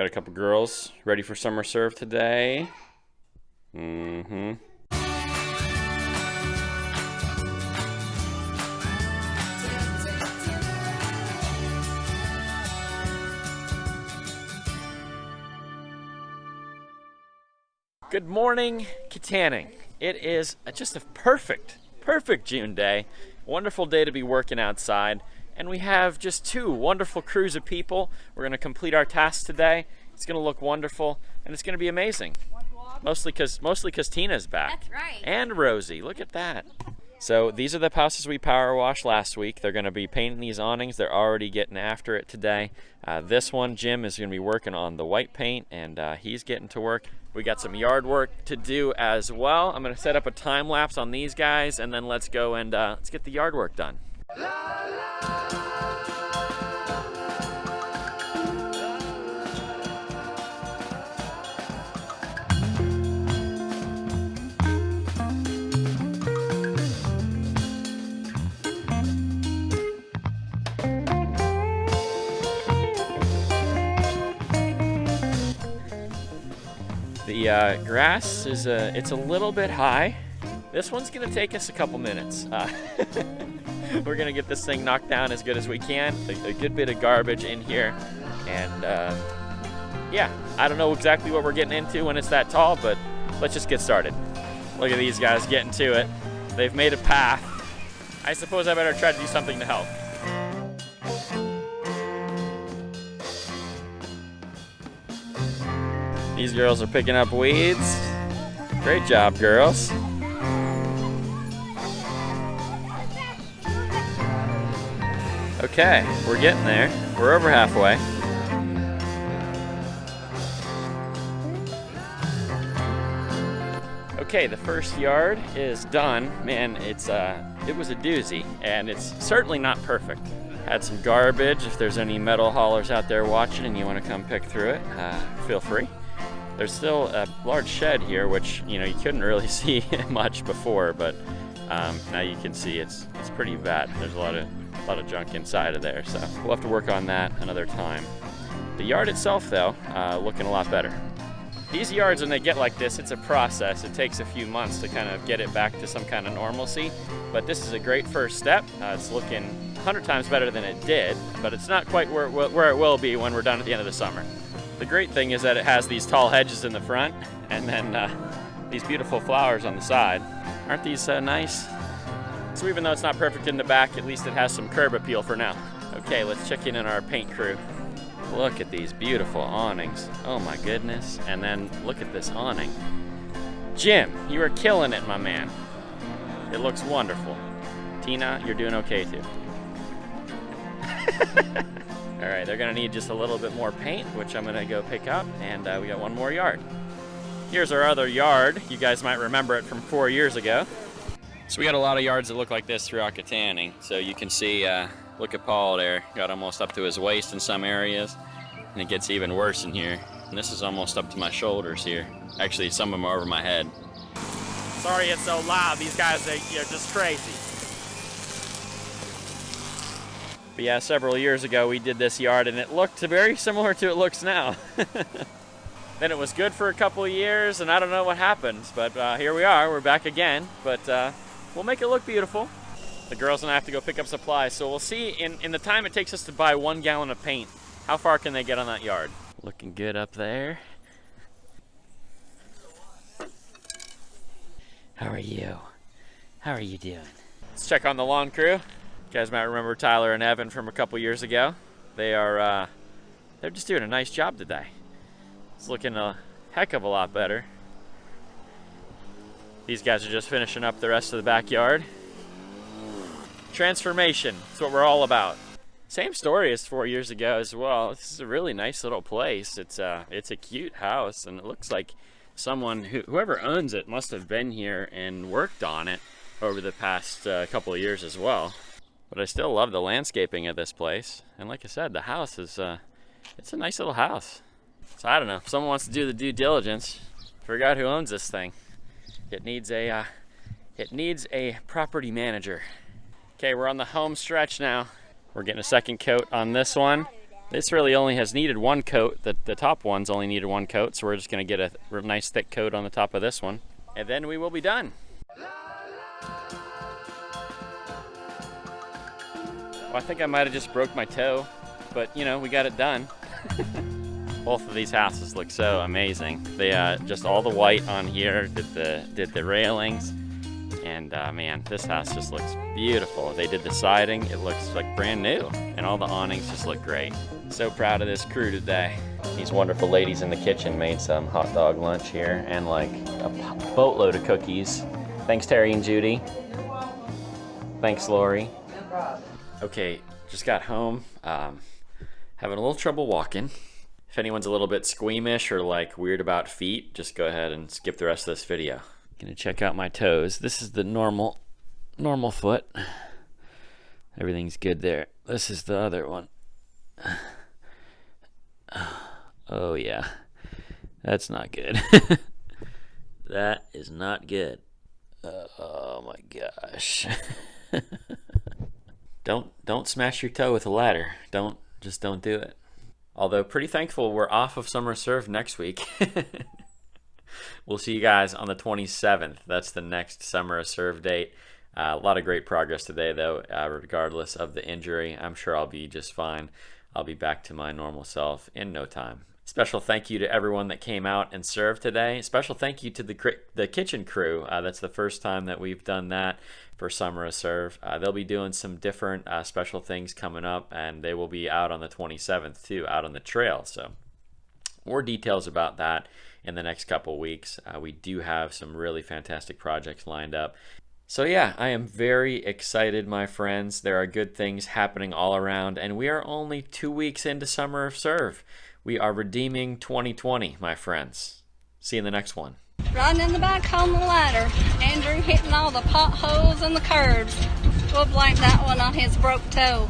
Got a couple girls ready for summer serve today. Good morning, Kittanning. It is just a perfect June day. Wonderful day to be working outside. And we have just two wonderful crews of people. We're going to complete our task today. It's going to look wonderful, and it's going to be amazing. Mostly because Tina's back. That's right. And Rosie. Look at that. So these are the houses we power washed last week. They're going to be painting these awnings. They're already getting after it today. This one, Jim, is going to be working on the white paint, and he's getting to work. We got some yard work to do as well. I'm going to set up a time lapse on these guys, and then let's go and let's get the yard work done. The grass is it's a little bit high. This one's gonna take us a couple minutes. We're gonna get this thing knocked down as good as we can. A good bit of garbage in here, and yeah, I don't know exactly what we're getting into when it's that tall, but let's just get started. Look at these guys getting to it. They've made a path. I suppose I better try to do something to help. These girls are picking up weeds. Great job, girls. Okay, we're getting there. We're over halfway. Okay, the first yard is done. Man, it was a doozy, and it's certainly not perfect. Had some garbage. If there's any metal haulers out there watching and you want to come pick through it, feel free. There's still a large shed here, which you couldn't really see much before, but now you can see it's pretty bad. There's a lot of junk inside of there, so we'll have to work on that another time. The yard itself, though, looking a lot better. These yards, when they get like this, it's a process. It takes a few months to kind of get it back to some kind of normalcy, but this is a great first step. It's looking 100 times better than it did, but it's not quite where it will be when we're done at the end of the summer. The great thing is that it has these tall hedges in the front, and then these beautiful flowers on the side. Aren't these nice? So even though it's not perfect in the back, at least it has some curb appeal for now. Okay, let's check in on our paint crew. Look at these beautiful awnings. Oh my goodness. And then look at this awning. Jim, you are killing it, my man. It looks wonderful. Tina, you're doing okay too. All right, they're gonna need just a little bit more paint, which I'm gonna go pick up, and we got one more yard. Here's our other yard. You guys might remember it from 4 years ago. So we got a lot of yards that look like this throughout Kittanning. So you can see, look at Paul there. Got almost up to his waist in some areas, and it gets even worse in here. And this is almost up to my shoulders here. Actually, some of them are over my head. Sorry it's so loud. These guys are just crazy. But yeah, several years ago we did this yard, and it looked very similar to it looks now. Then it was good for a couple of years, and I don't know what happened, but here we are. We're back again, but we'll make it look beautiful. The girls and I have to go pick up supplies, so we'll see in the time it takes us to buy 1 gallon of paint, how far can they get on that yard. Looking good up there. How are you? How are you doing? Let's check on the lawn crew. You guys might remember Tyler and Evan from a couple years ago. They're just doing a nice job today. It's looking a heck of a lot better. These guys are just finishing up the rest of the backyard. Transformation, that's what we're all about. Same story as 4 years ago as well. This is a really nice little place. It's a cute house, and it looks like someone, whoever owns it, must have been here and worked on it over the past couple of years as well. But I still love the landscaping of this place. And like I said, the house is, it's a nice little house. So I don't know, if someone wants to do the due diligence, figure out who owns this thing. It needs a property manager. Okay, we're on the home stretch now. We're getting a second coat on this one. This really only has needed one coat. The top ones only needed one coat, so we're just gonna get a nice thick coat on the top of this one, and then we will be done. Well, I think I might have just broke my toe, but you know, we got it done. Both of these houses look so amazing. They just all the white on here did the railings, and man, this house just looks beautiful. They did the siding; it looks like brand new, and all the awnings just look great. So proud of this crew today. These wonderful ladies in the kitchen made some hot dog lunch here, and like a boatload of cookies. Thanks, Terry and Judy. Thanks, Lori. No problem. Okay, just got home. Having a little trouble walking. If anyone's a little bit squeamish or like weird about feet, just go ahead and skip the rest of this video. Gonna check out my toes. This is the normal foot. Everything's good there. This is the other one. Oh yeah, that's not good. That is not good. Oh my gosh. Don't smash your toe with a ladder. Just don't do it. Although pretty thankful we're off of Summer Serve next week. We'll see you guys on the 27th. That's the next Summer Serve date. A lot of great progress today though, regardless of the injury. I'm sure I'll be just fine. I'll be back to my normal self in no time. Special thank you to everyone that came out and served today. Special thank you to the kitchen crew. That's the first time that we've done that for Summer of Serve. They'll be doing some different special things coming up, and they will be out on the 27th too, out on the trail. So more details about that in the next couple weeks. We do have some really fantastic projects lined up. So yeah, I am very excited, my friends. There are good things happening all around, and we are only 2 weeks into Summer of Serve. We are redeeming 2020, my friends. See you in the next one. Riding in the back on the ladder, Andrew hitting all the potholes and the curbs. We'll blame that one on his broke toe.